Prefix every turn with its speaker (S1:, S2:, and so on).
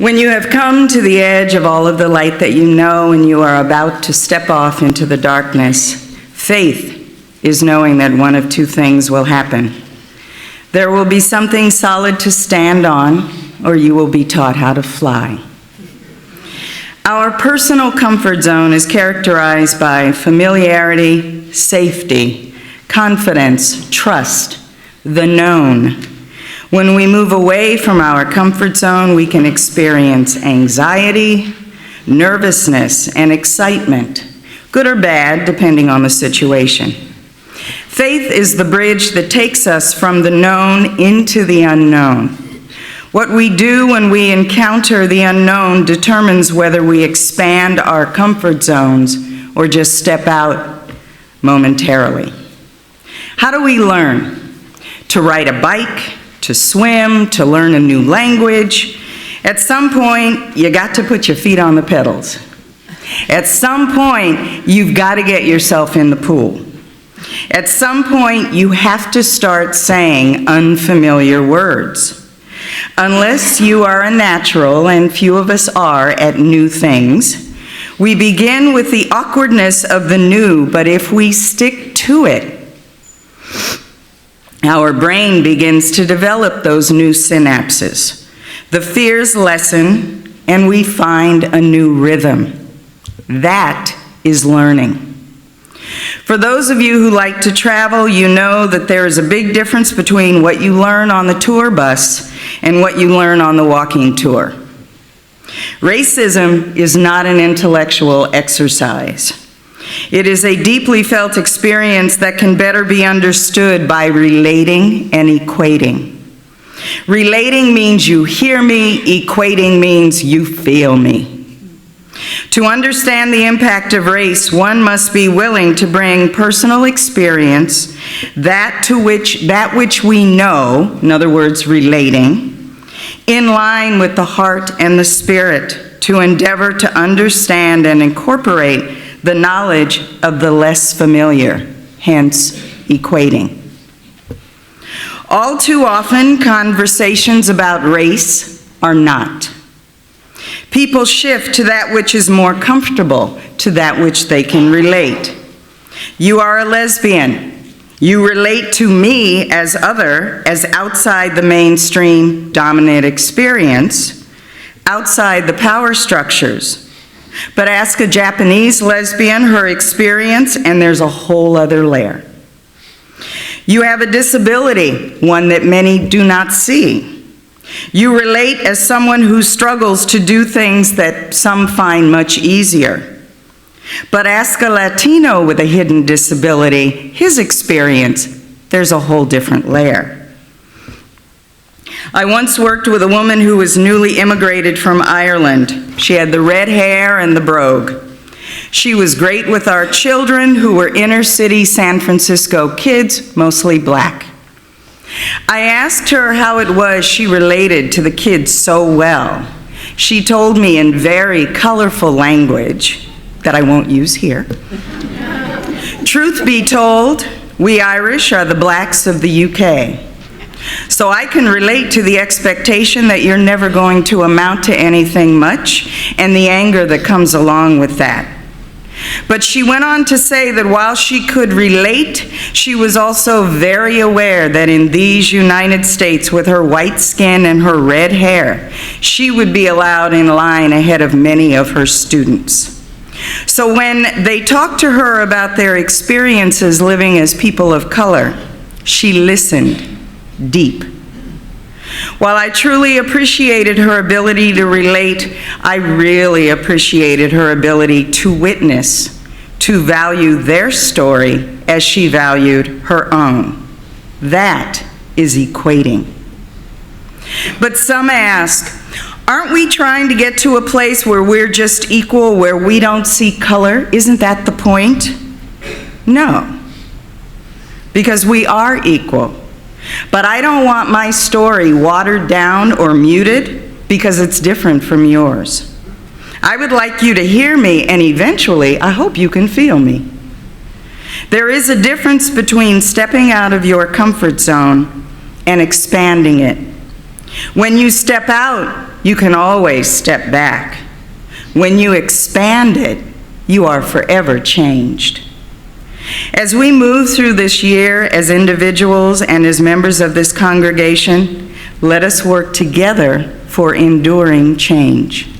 S1: When you have come to the edge of all of the light that you know and you are about to step off into the darkness, faith is knowing that one of two things will happen. There will be something solid to stand on, or you will be taught how to fly. Our personal comfort zone is characterized by familiarity, safety, confidence, trust, the known. When we move away from our comfort zone, we can experience anxiety, nervousness, and excitement, good or bad, depending on the situation. Faith is the bridge that takes us from the known into the unknown. What we do when we encounter the unknown determines whether we expand our comfort zones or just step out momentarily. How do we learn? To ride a bike, to swim, to learn a new language. At some point, you got to put your feet on the pedals. At some point, you've got to get yourself in the pool. At some point, you have to start saying unfamiliar words. Unless you are a natural, and few of us are at new things, we begin with the awkwardness of the new, but if we stick to it, our brain begins to develop those new synapses. The fears lessen, and we find a new rhythm. That is learning. For those of you who like to travel, you know that there is a big difference between what you learn on the tour bus and what you learn on the walking tour. Racism is not an intellectual exercise. It is a deeply felt experience that can better be understood by relating and equating. Relating means you hear me, equating means you feel me. To understand the impact of race, one must be willing to bring personal experience, that which we know, in other words, relating, in line with the heart and the spirit, to endeavor to understand and incorporate the knowledge of the less familiar, hence equating. All too often, conversations about race are not. People shift to that which is more comfortable, to that which they can relate. You are a lesbian. You relate to me as other, as outside the mainstream dominant experience, outside the power structures. But ask a Japanese lesbian her experience, and there's a whole other layer. You have a disability, one that many do not see. You relate as someone who struggles to do things that some find much easier. But ask a Latino with a hidden disability, his experience, there's a whole different layer. I once worked with a woman who was newly immigrated from Ireland. She had the red hair and the brogue. She was great with our children who were inner city San Francisco kids, mostly black. I asked her how it was she related to the kids so well. She told me in very colorful language that I won't use here. Truth be told, we Irish are the blacks of the UK. So I can relate to the expectation that you're never going to amount to anything much and the anger that comes along with that. But she went on to say that while she could relate, she was also very aware that in these United States, with her white skin and her red hair, she would be allowed in line ahead of many of her students. So when they talked to her about their experiences living as people of color, she listened deep. While I truly appreciated her ability to relate, I really appreciated her ability to witness, to value their story as she valued her own. That is equating. But some ask, aren't we trying to get to a place where we're just equal, where we don't see color? Isn't that the point? No, because we are equal. But I don't want my story watered down or muted because it's different from yours. I would like you to hear me, and eventually, I hope you can feel me. There is a difference between stepping out of your comfort zone and expanding it. When you step out, you can always step back. When you expand it, you are forever changed. As we move through this year as individuals and as members of this congregation, let us work together for enduring change.